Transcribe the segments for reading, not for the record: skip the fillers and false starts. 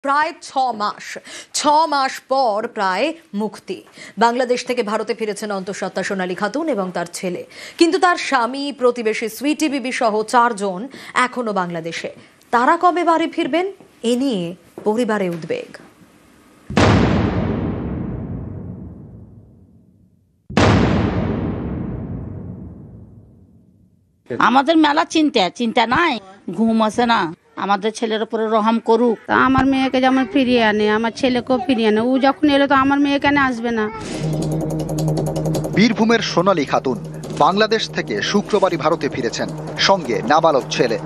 প্রায় 6 মাস পর প্রায় মুক্তি। বাংলাদেশ থেকে ভারতে ফিরেছেন অন্তঃসত্ত্বা সোনালী খাতুন এবং তার ছেলে, কিন্তু তার স্বামী, প্রতিবেশী সুইটি বিবি সহ 4 জন এখনো বাংলাদেশে। তারা কবে বাড়ি ফিরবেন এ নিয়ে পরিবারে উদ্বেগ। আমাদের মেলা চিন্তা নাই, ঘুম আসে না। আমাদের ছেলের উপরে রহম করুক। আমার মেয়েকে যেমন ফিরিয়ে আনে, আমার ছেলেকেও ফিরিয়ে আনে। ও যখন এলো তো আমার মেয়ে কেন আসবে না? বীরভূমের সোনালী খাতুন বাংলাদেশ থেকে শুক্রবারই ভারতে ফিরেছেন, সঙ্গে নাবালক ছেলে।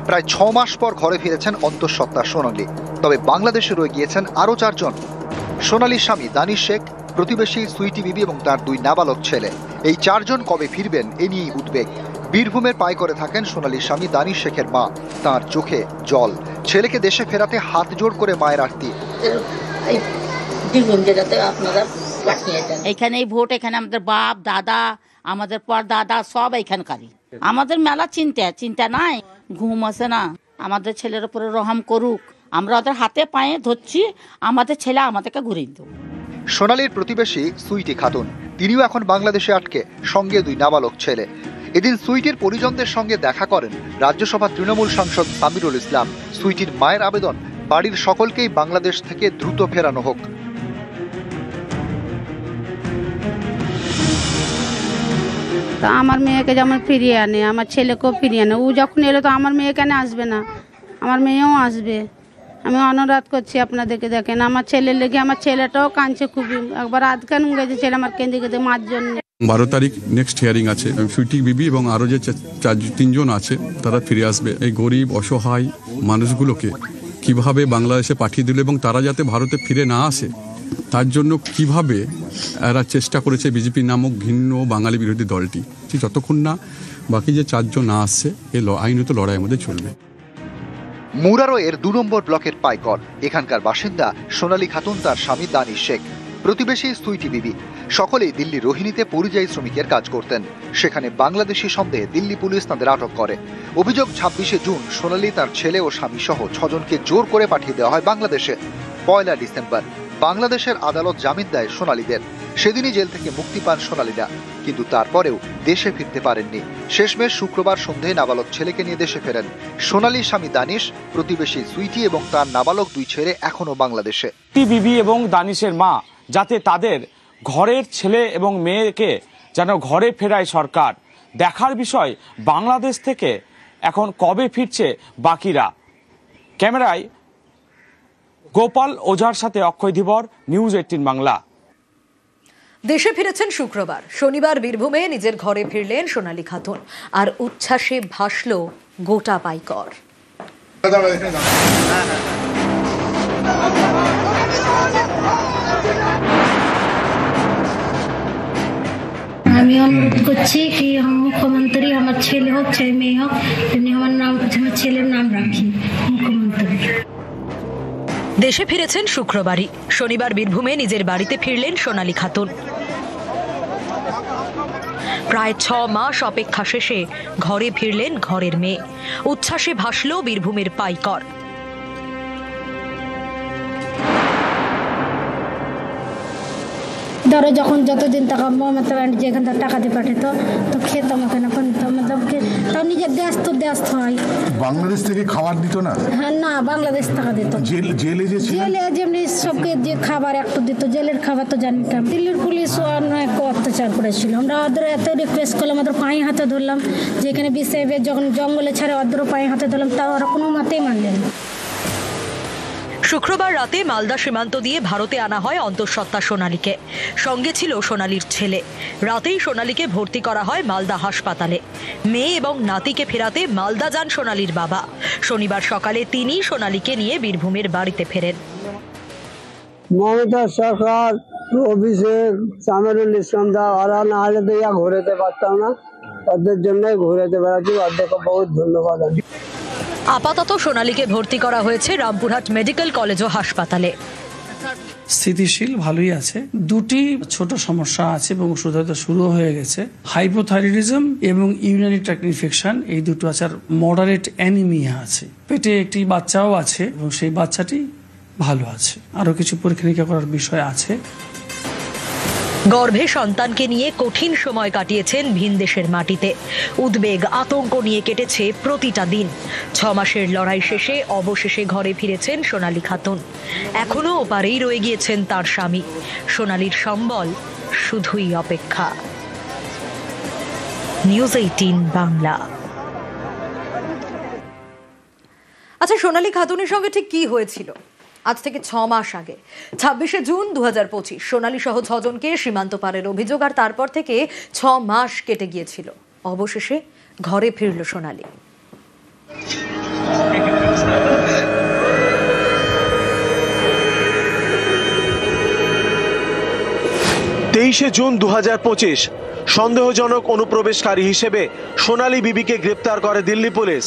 প্রায় 6 মাস পর ঘরে ফিরেছেন অন্তঃসত্ত্বা সোনালী। তবে বাংলাদেশে রয়ে গিয়েছেন আরো 4 জন। সোনালীর স্বামী দানিশ শেখ, প্রতিবেশী সুইটি বিবি এবং তার 2 নাবালক ছেলে। এই 4 জন কবে ফিরবেন এ নিয়েই উদ্বেগ। বীরভূমের পায় করে থাকেন সোনালীর স্বামী দানিশ শেখের মা। তার চোখে জল। ছেলেকে দেশে ফেরাতে হাত জোড় করে মায়ের আরতি। এখানে ভোট, এখানে আমাদের বাপ দাদা, আমাদের পর দাদা সব এখানকারই। আমাদের মেলা চিন্তা নাই, ঘুম আসে না। আমাদের ছেলের উপরে রহম করুক। আমরা ওদের হাতে পায়ে ধরছি, আমাদের ছেলে আমাদেরকে ঘুরিয়ে দেব। সোনালীর প্রতিবেশী সুইটি খাতুন, তিনিও এখন বাংলাদেশে আটকে, সঙ্গে 2 নাবালক ছেলে। এদিন সুইটির পরিজনদের সঙ্গে দেখা করেন রাজ্যসভা তৃণমূল সাংসদ সামিরুল ইসলাম। সুইটির মায়ের আবেদন, বাড়ির সকলকেই বাংলাদেশ থেকে দ্রুত ফেরানো হোক। আমার মেয়েকে যেমন ফিরিয়ে আনে, আমার ছেলেকেও ফিরিয়ে আনে। ও যখন এলো তো আমার মেয়ে কেন আসবে না? আমার মেয়েও আসবে। আমি অনুরোধ করছি আপনাদেরকে, দেখেন আমার ছেলের লেগে, আমার ছেলেটাও কাঁদছে খুবই। একবার আধখান গেছে ছেলে আমার কেঁদে মার জন্য। 12 তারিখ নেক্সট হিয়ারিং আছে। সুইটি বিবি এবং আরো যে 3 জন আছে তারা ফিরে আসবে। এই গরিব অসহায় মানুষগুলোকে কিভাবে বাংলাদেশে পাঠিয়ে দিল এবং তারা যাতে ভারতে ফিরে না আসে তার জন্য কিভাবে এরা চেষ্টা করেছে বিজেপি নামক ঘৃণ্য বাঙালি বিরোধী দলটি। যতক্ষণ না বাকি যে 4 জন না আসছে এই আইনত লড়াই আমাদের চলবে। মুরারো এর 2 নম্বর ব্লকের পাইকর। এখানকার বাসিন্দা সোনালী খাতুন, তার স্বামী দানিশ শেখ, প্রতিবেশী সুইটি বিবি। সকলেই দিল্লি রোহিণীতে পরিযায়ী শ্রমিকের কাজ করতেন। সেখানে বাংলাদেশি সন্দেহে দিল্লি পুলিশ তাদের আটক করে। অভিযোগ, 26শে জুন সোনালী, তার ছেলে ও স্বামী সহ 6 জনকে জোর করে পাঠিয়ে দেওয়া হয় বাংলাদেশে। 1 ডিসেম্বর বাংলাদেশের আদালত জামিন দেয় সোনালীদের। সেদিনই জেল থেকে মুক্তি পান সোনালীরা, কিন্তু তারপরেও দেশে ফিরতে পারেননি। শেষমেশ শুক্রবার সন্ধ্যায় নাবালক ছেলেকে নিয়ে দেশে ফেরেন সোনালীর স্বামী দানিশ, প্রতিবেশী সুইটি এবং তার নাবালক 2 ছেলে এখনো বাংলাদেশে। বিবি এবং দানিশের মা যাতে তাদের ঘরের ছেলে এবং মেয়েকে যেন ঘরে ফেরায় সরকার, দেখার বিষয় বাংলাদেশ থেকে এখন কবে ফিরছে বাকিরা। ক্যামেরায় গোপাল ওঝার সাথে অক্ষয় ধীবর, নিউজ 18 বাংলা। দেশে ফিরেছেন শুক্রবার। শনিবার বীরভূমে নিজের ঘরে ফিরলেন সোনালী খাতুন, আর উচ্ছ্বাসে ভাসল গোটা পাইকর। আমি অনুরোধ করছি কি মুখ্যমন্ত্রী আমার ছেলে হোক চাই মেয়ে হোক, তেমনি আমার ছেলের নাম রাখি মুখ্যমন্ত্রী। দেশে ফিরেছেন শুক্রবারই। শনিবার বীরভূমে নিজের বাড়িতে ফিরলেন সোনালী খাতুন। প্রায় 6 মাস অপেক্ষা শেষে ঘরে ফিরলেন ঘরের মেয়ে। উচ্ছ্বাসে ভাসল বীরভূমের পাইকর। ধরো যখন যতদিন টাকা মমতা ব্যানার্জি যেখান থেকে টাকা দিয়ে পাঠাতো তো খেতাম ওখানে, তাও নিজের দেশ তো দেশ হয়। বাংলাদেশ থেকে খাবার দিত না? হ্যাঁ, না, বাংলাদেশ টাকা দিত। জেলে যেমনি সবকে যে খাবার একটু দিত, জেলের খাবার তো জানতাম। দিল্লির পুলিশ অনেক অত্যাচার করেছিল। আমরা ওদের এত রিকোয়েস্ট করলাম, ওদের পায়ে হাতে ধরলাম, যেখানে বিসেফে যখন জঙ্গলে ছাড়ে ওদেরও পায়ে হাতে ধরলাম, তাও ওরা কোনো মতেই মানলেন। শুক্রবার রাতে মালদা সীমান্ত দিয়ে ভারতে আনা হয় অন্তঃসত্ত্বা সোনালীকে। সঙ্গে ছিল সোনালীর ছেলে। রাতেই সোনালীকে ভর্তি করা হয় মালদা হাসপাতালে। মেয়ে এবং নাতিকে ফেরাতে মালদা যান সোনালীর বাবা। শনিবার সকালে তিনি সোনালীকে নিয়ে বীরভূমের বাড়িতে ফেরেন। মমতা সরকার, অভিষেক, সামিরুল ইসলাম দা, ওরা না হলে তো ইয়া ঘুরেতে পারতাম না। ওদের জন্যই ঘুরেতে পারছি, ওদেরকে বহুত ধন্যবাদ। আপাতত সোনালীকে ভর্তি করা হয়েছে রামপুরহাট মেডিকেল কলেজ ও হাসপাতালে। স্থিতিশীল ভালোই আছে। দুটি ছোট সমস্যা আছে এবং ওষুধ হয়তো শুরু হয়ে গেছে, হাইপোথাইরয়েডিজম এবং ইউরিনারি ট্র্যাক্ট ইনফেকশন, এই দুটো আছে। আর মডারেট অ্যানিমিয়া আছে, পেটে একটি বাচ্চাও আছে এবং সেই বাচ্চাটি ভালো আছে। আরো কিছু পরীক্ষা নিরীক্ষা করার বিষয় আছে। গর্ভে সন্তানকে নিয়ে কঠিন সময় কাটিয়েছেন ভিনদেশের মাটিতে। উদ্বেগ আতঙ্ক নিয়ে কেটেছে প্রতিটা দিন। 6 মাসের লড়াই শেষে অবশেষে ঘরে ফিরেছেন সোনালী খাতুন। এখনো ওপারেই রয়ে গিয়েছেন তার স্বামী। সোনালীর সম্বল শুধুই অপেক্ষা। নিউজ 18 বাংলা। আচ্ছা, সোনালী খাতুনের সঙ্গে ঠিক কি হয়েছিল? আজ থেকে 6 মাস আগে 26শে জুন 2025 সোনালী সহ 6 জনকে সীমান্ত পারের অভিযোগ, আর তারপর থেকে 6 মাস কেটে গিয়েছিল। অবশেষে ঘরে ফিরল সোনালী। 23শে জুন 2025 সন্দেহজনক অনুপ্রবেশকারী হিসেবে সোনালী বিবিকে গ্রেপ্তার করে দিল্লি পুলিশ।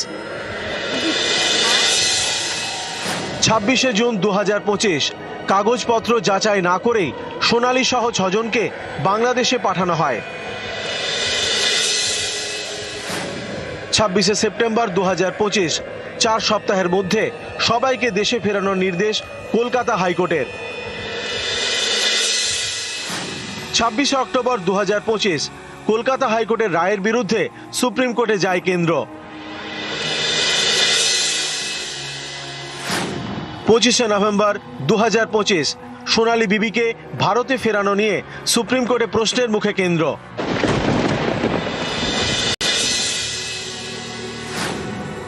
26শে জুন 2025 কাগজপত্র যাচাই না করেই সোনালী সহ 6 জনকে বাংলাদেশে পাঠানো হয়। 26শে সেপ্টেম্বর 2025 4 সপ্তাহের মধ্যে সবাইকে দেশে ফেরানোর নির্দেশ কলকাতা হাইকোর্টের। 26শে অক্টোবর 2025 কলকাতা হাইকোর্টের রায়ের বিরুদ্ধে সুপ্রিম কোর্টে যায় কেন্দ্র। 25শে নভেম্বর 2025 সোনালী বিবিকে ভারতে ফেরানো নিয়ে সুপ্রিম কোর্টে প্রশ্নের মুখে কেন্দ্র।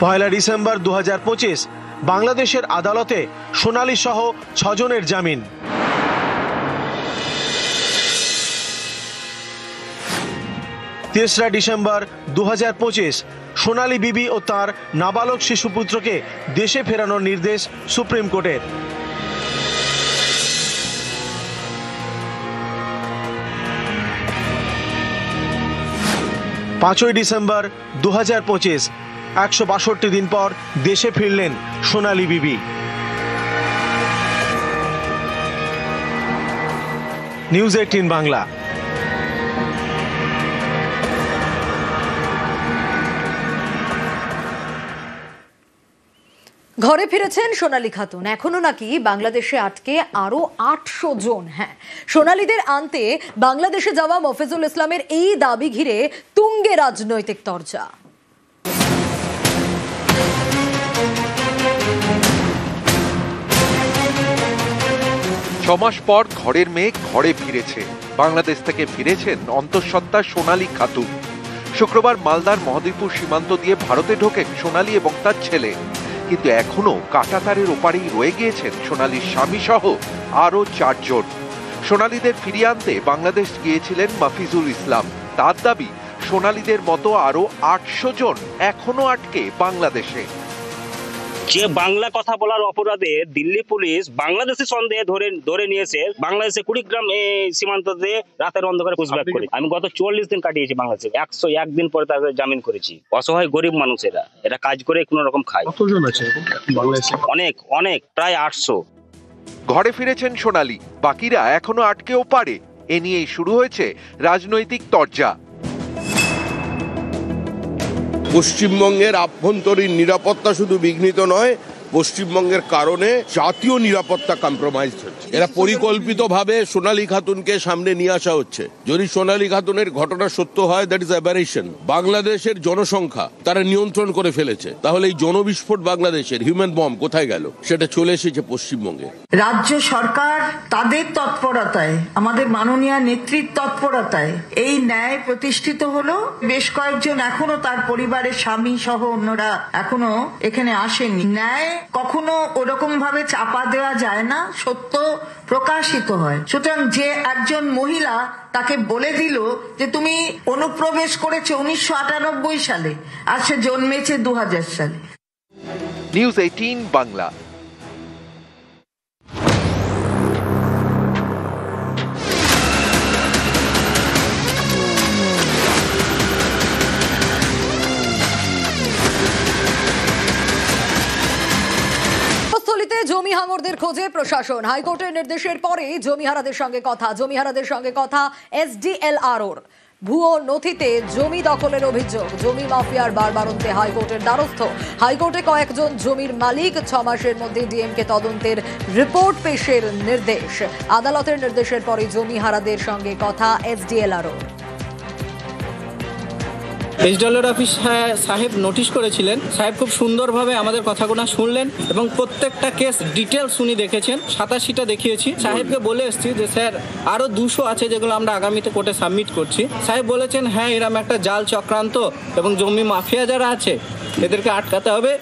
1 ডিসেম্বর 2025 বাংলাদেশের আদালতে সোনালী সহ 6 জনের জামিন। 3 ডিসেম্বর 2025 সোনালী বিবি ও তার নাবালক শিশুপুত্রকে দেশে ফেরানোর নির্দেশ সুপ্রিম কোর্টের। 5 ডিসেম্বর 2025 162 দিন পর দেশে ফিরলেন সোনালী বিবি। নিউজ 18 বাংলা। ঘরে ফিরেছেন সোনালী খাতুন। এখনো নাকি বাংলাদেশে আটকে আরো 800 জন। হ্যাঁ, সোনালীদের আনতে বাংলাদেশে যাওয়া মফিজুল ইসলামের এই দাবি ঘিরে তুঙ্গে রাজনৈতিক তরজা। 6 মাস পর ঘরের মেয়ে ঘরে ফিরেছে। বাংলাদেশ থেকে ফিরেছেন অন্তঃসত্ত্বা সোনালী খাতুন। শুক্রবার মালদার মহদীপুর সীমান্ত দিয়ে ভারতে ঢোকেন সোনালী এবং তার ছেলে। কিন্তু এখনো কাঁটাতারের ওপারেই রয়ে গিয়েছেন সোনালীর স্বামী সহ আরো 4 জন। সোনালীদের ফিরিয়ে আনতে বাংলাদেশ গিয়েছিলেন মফিজুল ইসলাম। তার দাবি, সোনালীদের মতো আরো 800 জন এখনো আটকে বাংলাদেশে। যে বাংলা কথা বলার অপরাধে দিল্লি পুলিশ বাংলাদেশের সন্দেহে ধরে নিয়েছে বাংলাদেশে কুড়িগ্রাম সীমান্ত দিয়ে রাতের অন্ধকারে পুষব্যাক করে। আমি গত 40 দিন কাটিয়েছি বাংলাদেশে। 101 দিন পরে তাদের জামিন করেছি। অসহায় গরিব মানুষেরা এটা কাজ করে কোন রকম খায়। কতজন আছে বাংলাদেশে? অনেক প্রায় 800। ঘরে ফিরেছেন সোনালী, বাকিরা এখনো আটকেও পারে। এ নিয়েই শুরু হয়েছে রাজনৈতিক তরজা। পশ্চিমবঙ্গের আভ্যন্তরীণ নিরাপত্তা শুধু বিঘ্নিত নয়, পশ্চিমবঙ্গের কারণে জাতীয় নিরাপত্তা কম্প্রোমাইজ হচ্ছে। এরা পরিকল্পিতভাবে সোনালী খাতুনকে সামনে নিয়ে আসা হচ্ছে। যদি সোনালী খাতুনের ঘটনা সত্য হয়, দ্যাট ইজ অ্যাবারেশন। বাংলাদেশের জনসংখ্যা তারা নিয়ন্ত্রণ করে ফেলেছে। তাহলে এই জনবিস্ফোট বাংলাদেশের হিউম্যান বম্ব কোথায় গেল? সেটা চলে এসেছে পশ্চিমবঙ্গে। রাজ্য সরকার তাদের তৎপরতায়, আমাদের মাননীয় নেত্রীর তৎপরতায় এই ন্যায় প্রতিষ্ঠিত হলো। বেশ কয়েকজন এখনো তার পরিবারের স্বামী সহ অন্যরা এখনো এখানে আসেননি। ন্যায় কখনো ওরকম ভাবে চাপা দেওয়া যায় না, সত্য প্রকাশিত হয়। সুতরাং যে একজন মহিলা তাকে বলে দিল যে তুমি অনুপ্রবেশ করেছো 1998 সালে, আর সে জন্মেছে 2000 সালে। নিউজ 18 বাংলা। জমি জমি হাঙরদের খোঁজে প্রশাসন। হাইকোর্টের নির্দেশের পরে জমিহারাদের সঙ্গে কথা SDLROর। ভুয়ো নথিতে জমি দখলের অভিযোগ, জমি মাফিয়ার বারবারন্তে হাইকোর্টের দ্বারস্থ। হাইকোর্টে কয়েকজন জমির মালিক 6 মাসের মধ্যে ডিএমকে তদন্তের রিপোর্ট পেশের নির্দেশ। আদালতের নির্দেশের পরে জমিহারাদের সঙ্গে কথা SDLROর। SDLR অফিস সাহেব নোটিশ করেছিলেন। সাহেব খুব সুন্দরভাবে আমাদের কথাগুলো শুনলেন এবং প্রত্যেকটা কেস ডিটেলস উনি দেখেছেন। 87টা দেখিয়েছি। সাহেবকে বলে এসেছি যে স্যার আরও 200 আছে যেগুলো আমরা আগামীতে কোর্টে সাবমিট করছি। সাহেব বলেছেন হ্যাঁ এরকম একটা জাল চক্রান্ত এবং জমি মাফিয়া যারা আছে এদেরকে আটকাতে হবে।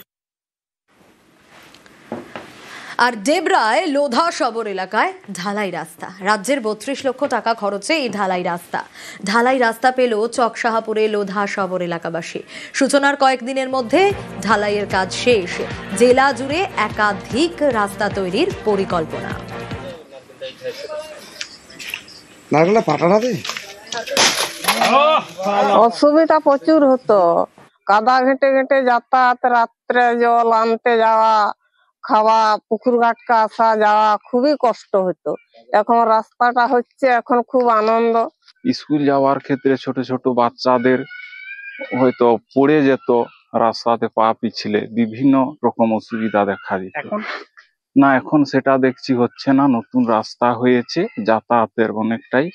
আর ডেবরায় লোধা শবর এলাকায় ঢালাই রাস্তা। রাজ্যের 32 লক্ষ টাকা খরচে এই ঢালাই রাস্তা পেল চকসাহাপুরে লোধা শবর এলাকাবাসী। সূচনার কয়েকদিনের মধ্যে ঢালাইয়ের কাজ শেষ। জেলা জুড়ে একাধিক রাস্তা তৈরির পরিকল্পনা। অসুবিধা প্রচুর হতো, কাদা ঘেটে ঘেটে যাতায়াত, রাত্রে জল আনতে যাওয়া, খাওয়া, পুকুর ঘাটকে আসা যাওয়া খুবই কষ্ট হতো। এখন রাস্তাটা হচ্ছে, এখন খুব আনন্দ। স্কুল যাওয়ার ক্ষেত্রে ছোট ছোট বাচ্চাদের হয়তো পড়ে যেত, রাস্তাতে পা পিছলে বিভিন্ন রকম অসুবিধা দেখা দিত। না এখন সেটা দেখছি হচ্ছে না, নতুন রাস্তা হয়েছে, যাতায়াতের অনেকটাই।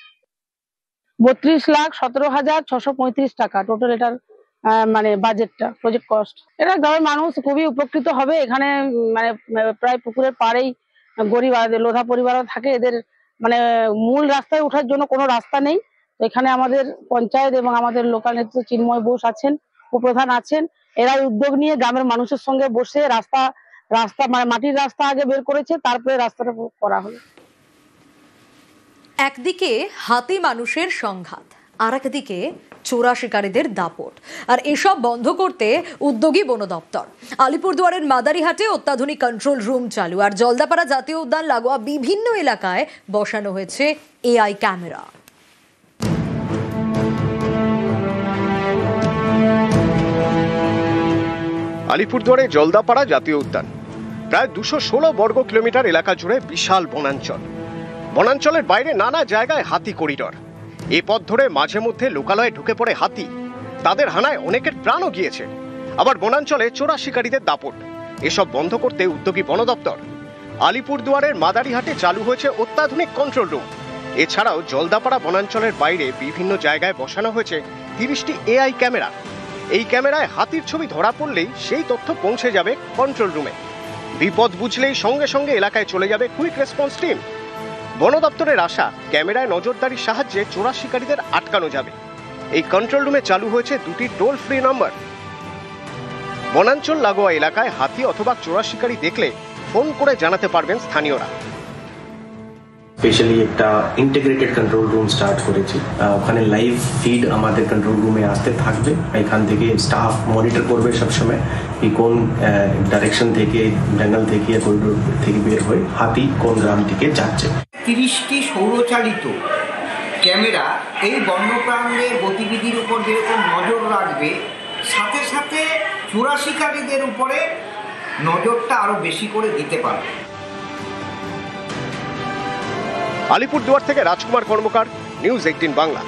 32,17,635 টাকা টোটাল এটার মানে বাজেটটা, প্রজেক্ট কস্ট। এটা গ্রামের মানুষ খুবই উপকৃত হবে। এখানে মানে প্রায় পুকুরের পাড়েই গরিব লোধা পরিবারও থাকে। এদের মানে মূল রাস্তায় ওঠার জন্য কোনো রাস্তা নেই। এখানে আমাদের পঞ্চায়েত এবং আমাদের লোকাল নেতৃত্ব চিন্ময় বোস আছেন, উপপ্রধান আছেন। এরা উদ্যোগ নিয়ে গ্রামের মানুষের সঙ্গে বসে রাস্তা মানে মাটির রাস্তা আগে বের করেছে, তারপরে রাস্তাটা করা হলো। একদিকে হাতি মানুষের সংঘাত, আর একদিকে চোরা শিকারীদের দাপট। আর এসব বন্ধ করতে উদ্যোগী বন দপ্তর। আলিপুরদুয়ারের মাদারিহাটে অত্যাধুনিক কন্ট্রোল রুম চালু। আর জলদাপাড়া জাতীয় উদ্যান লাগোয়া বিভিন্ন এলাকায় বসানো হয়েছে AI ক্যামেরা। আলিপুরদুয়ারে জলদাপাড়া জাতীয় উদ্যান প্রায় 216 বর্গ কিলোমিটার এলাকা জুড়ে বিশাল বনাঞ্চল। বনাঞ্চলের বাইরে নানা জায়গায় হাতি করিডর। এই পথ ধরে মাঝে মধ্যে লোকালয়ে ঢুকে পড়ে হাতি। তাদের হানায় অনেকের প্রাণও গিয়েছে। আবার বনাঞ্চলে চোরা শিকারীদের দাপট। এসব বন্ধ করতে উদ্যোগী বন দপ্তর। আলিপুরদুয়ারের মাদারিহাটে চালু হয়েছে অত্যাধুনিক কন্ট্রোল রুম। এছাড়াও জলদাপাড়া বনাঞ্চলের বাইরে বিভিন্ন জায়গায় বসানো হয়েছে 30টি AI ক্যামেরা। এই ক্যামেরায় হাতির ছবি ধরা পড়লেই সেই তথ্য পৌঁছে যাবে কন্ট্রোল রুমে। বিপদ বুঝলেই সঙ্গে সঙ্গে এলাকায় চলে যাবে কুইক রেসপন্স টিম। বন দপ্তরের আশা, ক্যামেরায় নজরদারির সাহায্যে চোরা শিকারীদের আটকানো যাবে। এই কন্ট্রোল রুমে চালু হয়েছে 2টি টোল ফ্রি নম্বর। বনাঞ্চল লাগোয়া এলাকায় হাতি অথবা চোরা শিকারী দেখলে ফোন করে জানাতে পারবেন স্থানীয়রা। স্পেশালি একটা ইন্টিগ্রেটেড কন্ট্রোল রুম স্টার্ট করেছি। ওখানে লাইভ ফিড আমাদের কন্ট্রোল রুমে আসতে থাকবে। এখান থেকে স্টাফ মনিটর করবে সবসময় এই কোন ডাইরেকশন থেকে, জঙ্গল থেকে, করিডোর থেকে বের হয়ে হাতি কোন গ্রাম থেকে যাচ্ছে। 30টি সৌরচালিত ক্যামেরা এই বন্যপ্রাণীদের গতিবিধির উপর যেরকম নজর রাখবে, সাথে সাথে চোরা শিকারীদের উপরে নজরটা আরো বেশি করে দিতে পারবে। আলিপুরদুয়ার থেকে রাজকুমার কর্মকার, নিউজ 18 বাংলা।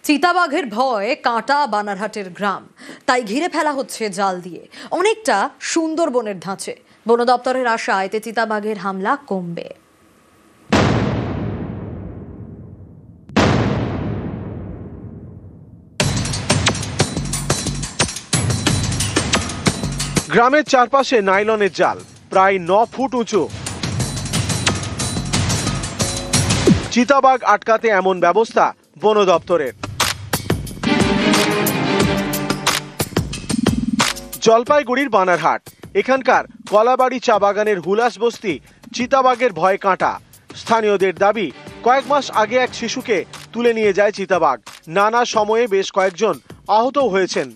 চিতাবাঘের ভয়ে কাঁটা বানারহাটের গ্রাম, তাই ঘিরে ফেলা হচ্ছে জাল দিয়ে, অনেকটা সুন্দরবনের ধাঁচে। বন দপ্তরের আশা এতে চিতাবাঘের হামলা কমবে। গ্রামের চারপাশে নাইলনের জাল প্রায় 9 ফুট উঁচু। চিতাবাঘ আটকাতে এমন ব্যবস্থা বন দপ্তরের। জলপাইগুড়ির বানারহাট, এখানকার কলাবাড়ি চা বাগানের হুলাস বস্তি চিতাবাঘের ভয় কাঁটা। স্থানীয়দের দাবি, কয়েক মাস আগে এক শিশুকে তুলে নিয়ে যায় চিতাবাঘ। নানা সময়ে বেশ কয়েকজন আহতও হয়েছেন।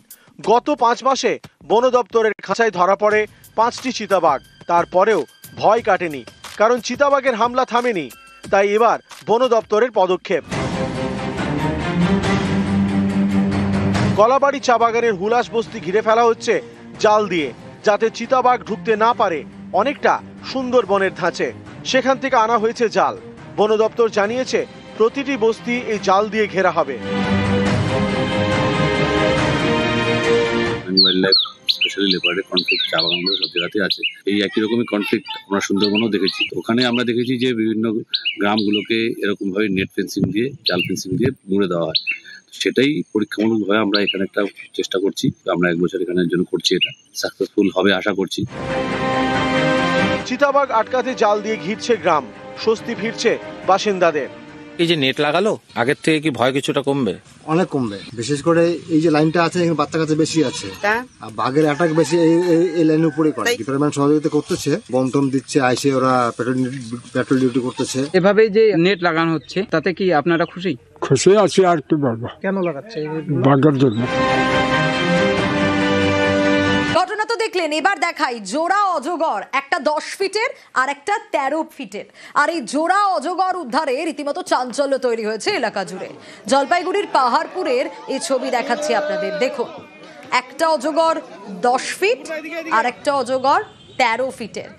গত 5 মাসে বন দপ্তরের খাঁচায় ধরা পড়ে 5টি চিতাবাঘ। তারপরেও ভয় কাটেনি, কারণ চিতাবাঘের হামলা থামেনি। তাই এবার বন দপ্তরের পদক্ষেপ। কলাবাড়ি চা বাগানের হুলাস বস্তি ঘিরে ফেলা হচ্ছে জাল দিয়ে, যাতে চিতাবাঘ ঢুকতে না পারে অনেকটা সুন্দরবনের ধাঁচে। সেখান থেকে আনা হয়েছে জাল। বন দপ্তর জানিয়েছে প্রতিটি বস্তি এই জাল দিয়ে ঘেরা হবে। স্পেশালি লেপার্ডের কনফ্লিক্ট চা বাগানগুলো সব জায়গাতে আছে। এই একই রকমের কনফ্লিক্ট আমরা সুন্দরবনেও দেখেছি। ওখানে আমরা দেখেছি যে বিভিন্ন গ্রামগুলোকে এরকমভাবে নেট ফেন্সিং দিয়ে, জাল ফেন্সিং দিয়ে মুড়ে দেওয়া হয়। সেটাই পরীক্ষামূলকভাবে আমরা এখানে একটা চেষ্টা করছি। আমরা 1 বছর এখানের জন্য করছি, এটা সাকসেসফুল হবে আশা করছি। চিতাবাঘ আটকাতে জাল দিয়ে ঘিরছে গ্রাম, স্বস্তি ফিরছে বাসিন্দাদের। এই যে নেট লাগালো, আগের থেকে কি ভয় কিছুটা কমবে? অনেক কমবে। বিশেষ করে এই যে লাইনটা আছে, এখানে বাচ্চা কাছে বেশি আছে, আর বাঘের অ্যাটাক বেশি এই লাইনের উপরে করে। ডিপার্টমেন্ট সহযোগিতা করতেছে, বম টম দিচ্ছে, আইসে ওরা পেট্রোল ডিউটি করতেছে। এভাবে যে নেট লাগানো হচ্ছে, তাতে কি আপনারা খুশি? খুশি আছি। আর কি বলবো, কেন লাগাচ্ছে? বাঘের জন্য। ঘটনা তো দেখলেন, এবার দেখাই জোড়া অজগর, একটা 10 ফিটের আর একটা 13 ফিটের। আর এই জোড়া অজগর উদ্ধারে রীতিমতো চাঞ্চল্য তৈরি হয়েছে এলাকা জুড়ে। জলপাইগুড়ির পাহাড়পুরের এই ছবি দেখাচ্ছি আপনাদের, দেখুন। একটা অজগর 10 ফিট আর একটা অজগর 13 ফিটের।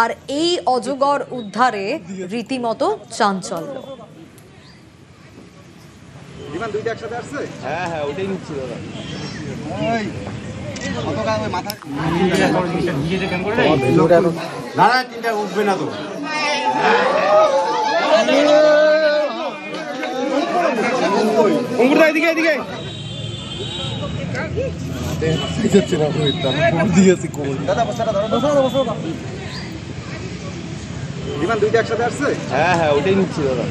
আর এই অজগর উদ্ধারে রীতিমতো চাঞ্চল্য। হ্যাঁ, ওটাই নিচ্ছি দাদা। উঠবে না তো। হ্যাঁ, ওটাই নিচ্ছি দাদা।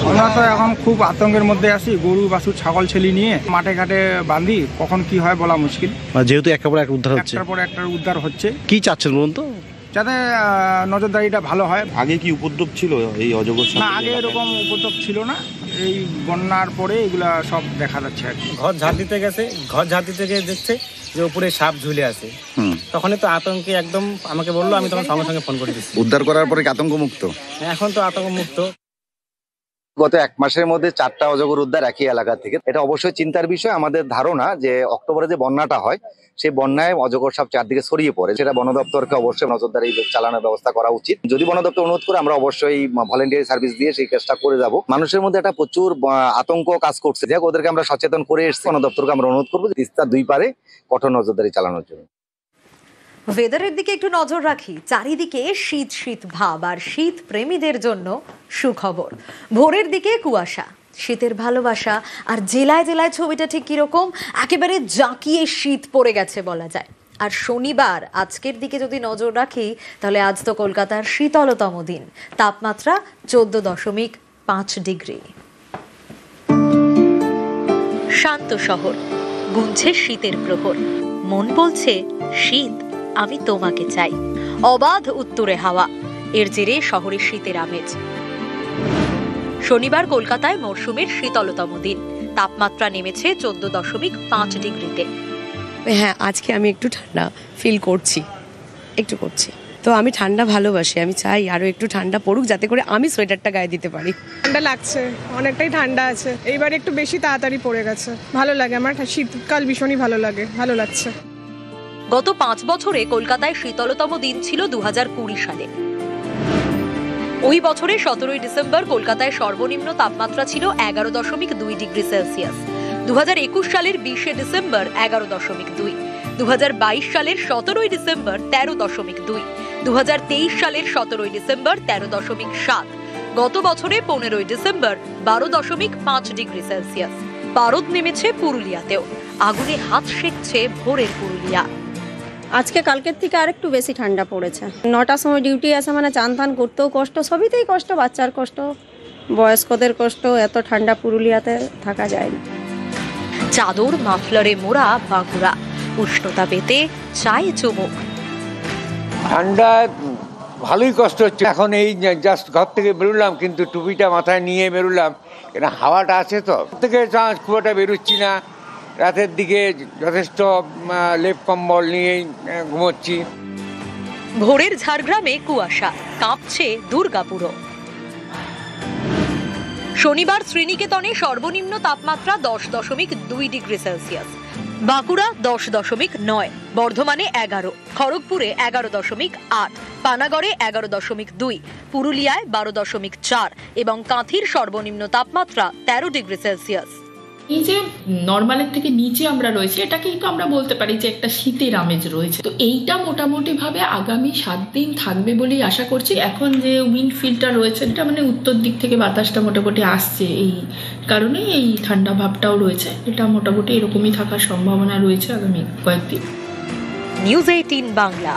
আমরা তো এখন খুব আতঙ্কের মধ্যে আছি। গরু, বাছুর, ছাগল, ছেলি নিয়ে মাঠে ঘাটে বাঁধি, কখন কি হয় বলা মুশকিল। যেহেতু একটার পর একটা উদ্ধার হচ্ছে, একটার পর একটা উদ্ধার হচ্ছে, কি চাচ্ছেন বলুন তো? যাতে নজরদারিটা ভালো হয়। আগে কি উপদ্রব ছিল এই অজগর? না, আগে এরকম উপদ্রব ছিল না। এই বন্যার পরে এগুলা সব দেখা যাচ্ছে আর কি। ঘর ঝাড় দিতে গেছে, ঘর ঝাড় দিতে গিয়ে দেখছে যে উপরে সাপ ঝুলে আছে। তখনই তো আতঙ্কে একদম আমাকে বললো, আমি তখন সঙ্গে সঙ্গে ফোন করে দিচ্ছি। উদ্ধার করার পরে আতঙ্ক মুক্ত? এখন তো আতঙ্ক মুক্ত। গত 1 মাসের মধ্যে 4টা অজগর উদ্ধার একই এলাকা থেকে। এটা অবশ্যই চিন্তার বিষয়। আমাদের ধারণা যে অক্টোবরে যে বন্যাটা হয়, সেই বন্যায় অজগর সাপ চারদিকে ছড়িয়ে পড়ে। সেটা বন দপ্তরকে অবশ্যই নজরদারি চালানোর ব্যবস্থা করা উচিত। যদি বন দপ্তর অনুরোধ করে, আমরা অবশ্যই ভলেন্টিয়ারি সার্ভিস দিয়ে সেই কাজটা করে যাব। মানুষের মধ্যে একটা প্রচুর আতঙ্ক কাজ করছে, যাক ওদেরকে আমরা সচেতন করে এসেছি। বন দপ্তরকে আমরা অনুরোধ করবো তিস্তার 2 পারে কঠোর নজরদারি চালানোর জন্য। ওয়েদারের দিকে একটু নজর রাখি। চারিদিকে শীত শীত ভাব, আর শীত প্রেমীদের জন্য সুখবর। ভোরের দিকে কুয়াশা, শীতের ভালোবাসা, আর জেলায় জেলায় ছবিটা ঠিক কিরকম, একেবারে জাঁকিয়ে শীত পড়ে গেছে বলা যায়। আর শনিবার আজকের দিকে যদি নজর রাখি, তাহলে আজ তো কলকাতার শীতলতম দিন, তাপমাত্রা 14.5 ডিগ্রি। শান্ত শহর, গুনছে শীতের প্রহর, মন বলছে শীত আমি তোমাকে চাই। অবাধ উত্তরে হাওয়া, এর জেরে শহরে শীতের আমেজ। শনিবার কলকাতায় মরশুমের শীতলতম দিন, তাপমাত্রা নেমেছে 14.5 ডিগ্রিতে। হ্যাঁ, আজকে আমি একটু ঠান্ডা ফিল করছি, একটু করছি। তো আমি ঠান্ডা ভালোবাসি, আমি চাই আরো একটু ঠান্ডা পড়ুক, যাতে করে আমি সোয়েটারটা গায়ে দিতে পারি। ঠান্ডা লাগছে, অনেকটাই ঠান্ডা আছে। এইবার একটু বেশি তাড়াতাড়ি পড়ে গেছে, ভালো লাগে। আমার শীতকাল ভীষণই ভালো লাগে, ভালো লাগছে। গত 5 বছরে কলকাতায় শীতলতম দিন ছিল 2020 সালে। ওই বছরে 17 ডিসেম্বর কলকাতায় সর্বনিম্ন তাপমাত্রা ছিল 11.2 ডিগ্রি সেলসিয়াস। 2021 সালের 20 ডিসেম্বর 11.2, 2022 সালের 17 ডিসেম্বর 13.2, 2023 সালের 17 ডিসেম্বর 13.7, গত বছরে 15 ডিসেম্বর 12.5 ডিগ্রি সেলসিয়াস। পারদ নেমেছে পুরুলিয়াতেও, আগুনে হাত সেঁকছে ভোরের পুরুলিয়া। আজকে কালকের থেকে আরেকটু বেশি ঠান্ডা পড়েছে। 9টার সময় ডিউটি আসে মানে চান টান করতেও কষ্ট, সবইতেই কষ্ট, বাচ্চার কষ্ট, বয়স্কদের কষ্ট। এত ঠান্ডা পুরুলিয়াতে থাকা যায় না। চাদর মাফলারে মোড়া বাঁকুড়া, উষ্ণতা পেতে চায় চুমুক। ঠান্ডায় ভালোই কষ্ট হচ্ছে। এখন এই জাস্ট ঘর থেকে বেরোলাম, কিন্তু টুপিটা মাথায় নিয়ে বেরোলাম, কেন হাওয়াটা আছে তো। থেকে খুব একটা বেরোচ্ছি না। রাতের দিকে যথেষ্ট লেপ কম্বল নিয়েই ঘুমোচ্ছি। ভোরের ঝাড়গ্রামে কুয়াশা, কাঁপছে দুর্গাপুরও। শনিবার শ্রীনিকেতনে সর্বনিম্ন তাপমাত্রা 10.2 ডিগ্রি সেলসিয়াস, বাঁকুড়া 10.9, বর্ধমানে 11, খড়গপুরে 11.8, পানাগড়ে 11.2, পুরুলিয়ায় 12.4 এবং কাঁথির সর্বনিম্ন তাপমাত্রা 13 ডিগ্রি সেলসিয়াস। এই যে নর্মালের থেকে নিচে আমরা রয়েছে, এটা কিন্তু আমরা বলতে পারি যে একটা শীতের আমেজ রয়েছে। তো এইটা মোটামুটি ভাবে আগামী 7 দিন থাকবে বলেই আশা করছি। এখন যে উইন্ড ফিল্ডটা রয়েছে, এটা মানে উত্তর দিক থেকে বাতাসটা মোটামুটি আসছে, এই কারণে এই ঠান্ডা ভাবটাও রয়েছে। এটা মোটামুটি এরকমই থাকার সম্ভাবনা রয়েছে আগামী কয়েকদিন। নিউজ 18 বাংলা।